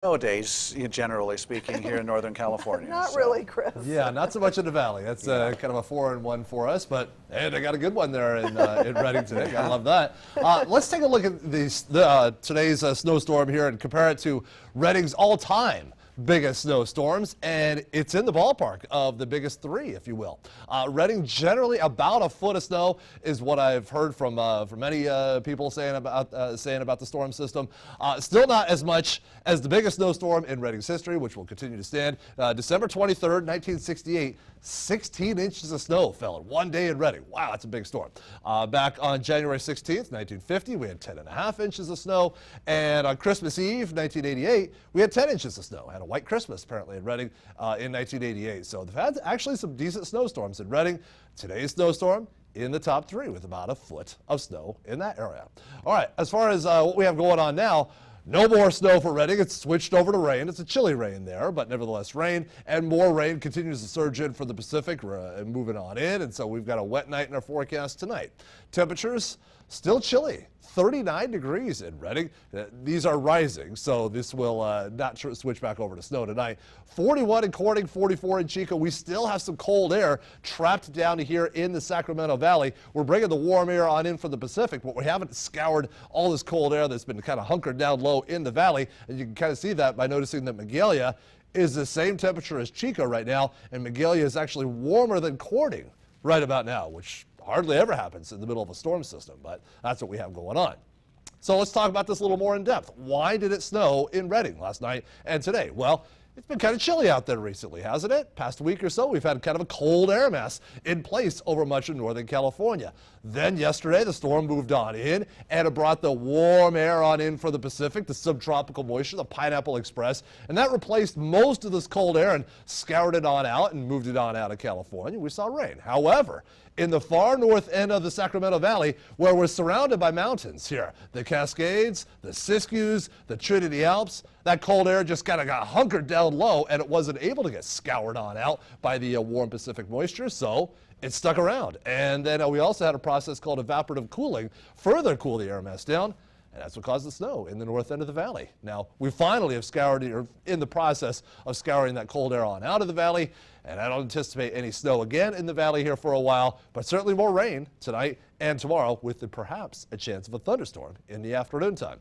Nowadays, generally speaking, here in Northern California. Not really, Chris. Yeah, not so much in the Valley. That's kind of a 4-1 for us, but hey, they got a good one there in Redding today. I love that. Let's take a look at today's snowstorm here and compare it to Redding's all-time biggest snowstorms, and it's in the ballpark of the biggest three, if you will. Redding generally about a foot of snow is what I've heard from many people saying about the storm system. Still not as much as the biggest snowstorm in Redding's history, which will continue to stand. December 23rd, 1968, 16 inches of snow fell in one day in Redding. Wow, that's a big storm. Back on January 16th, 1950, we had 10.5 inches of snow, and on Christmas Eve, 1988, we had 10 inches of snow. Had a white Christmas, apparently, in Redding in 1988. So they've had actually some decent snowstorms in Redding. Today's snowstorm in the top three with about a foot of snow in that area. All right, as far as what we have going on now, no more snow for Redding. It's switched over to rain. It's a chilly rain there, but nevertheless rain, and more rain continues to surge in from the Pacific and moving on in, and so we've got a wet night in our forecast tonight. Temperatures still chilly. 39 degrees in Redding. These are rising, so this will not switch back over to snow tonight. 41 in Corning, 44 in Chico. We still have some cold air trapped down here in the Sacramento Valley. We're bringing the warm air on in from the Pacific, but we haven't scoured all this cold air that's been kind of hunkered down low in the valley. And you can kind of see that by noticing that Magalia is the same temperature as Chico right now, and Magalia is actually warmer than Corning right about now, which hardly ever happens in the middle of a storm system, but that's what we have going on. So let's talk about this a little more in depth. Why did it snow in Redding last night and today? Well, it's been kind of chilly out there recently, hasn't it? Past week or so, we've had kind of a cold air mass in place over much of Northern California. Then yesterday, the storm moved on in, and it brought the warm air on in from the Pacific, the subtropical moisture, the Pineapple Express, and that replaced most of this cold air and scoured it on out and moved it on out of California. We saw rain. However, in the far north end of the Sacramento Valley, where we're surrounded by mountains here, the Cascades, the Siskiyous, the Trinity Alps, that cold air just kind of got hunkered down low, and it wasn't able to get scoured on out by the warm Pacific moisture, so it stuck around. And then we also had a process called evaporative cooling, further cool the air mass down, and that's what caused the snow in the north end of the valley. Now, we finally have scoured, or in the process of scouring that cold air on out of the valley, and I don't anticipate any snow again in the valley here for a while, but certainly more rain tonight and tomorrow, with perhaps a chance of a thunderstorm in the afternoon time.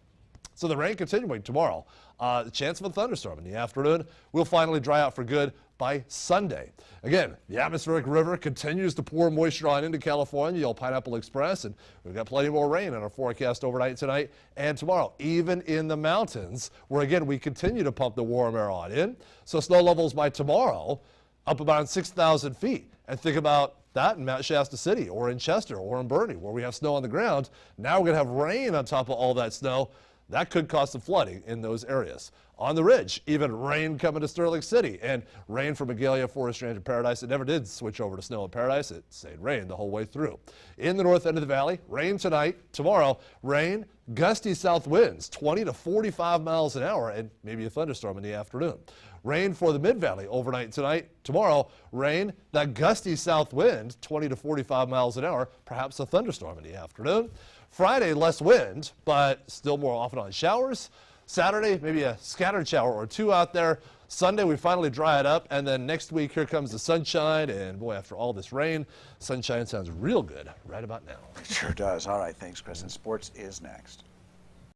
So the rain continuing tomorrow. The chance of a thunderstorm in the afternoon will finally dry out for good by Sunday. Again, the atmospheric river continues to pour moisture on into California, the old Pineapple Express, and we've got plenty more rain in our forecast overnight tonight and tomorrow, even in the mountains, where again we continue to pump the warm air on in. So snow levels by tomorrow up about 6,000 feet. And think about that in Mount Shasta City or in Chester or in Bernie, where we have snow on the ground. Now we're going to have rain on top of all that snow. That could cause some flooding in those areas. On the ridge, even rain coming to Sterling City, and rain from Magalia, Forest Range, and Paradise. It never did switch over to snow in Paradise. It stayed rain the whole way through. In the north end of the valley, rain tonight, tomorrow, rain, gusty south winds, 20 to 45 miles an hour, and maybe a thunderstorm in the afternoon. Rain for the mid-valley overnight tonight, tomorrow, rain, that gusty south wind, 20 to 45 miles an hour, perhaps a thunderstorm in the afternoon. Friday, less wind, but still more often on showers. Saturday, maybe a scattered shower or two out there. Sunday, we finally dry it up, and then next week, here comes the sunshine, and boy, after all this rain, sunshine sounds real good right about now. It sure does. All right, thanks, Chris. And sports is next.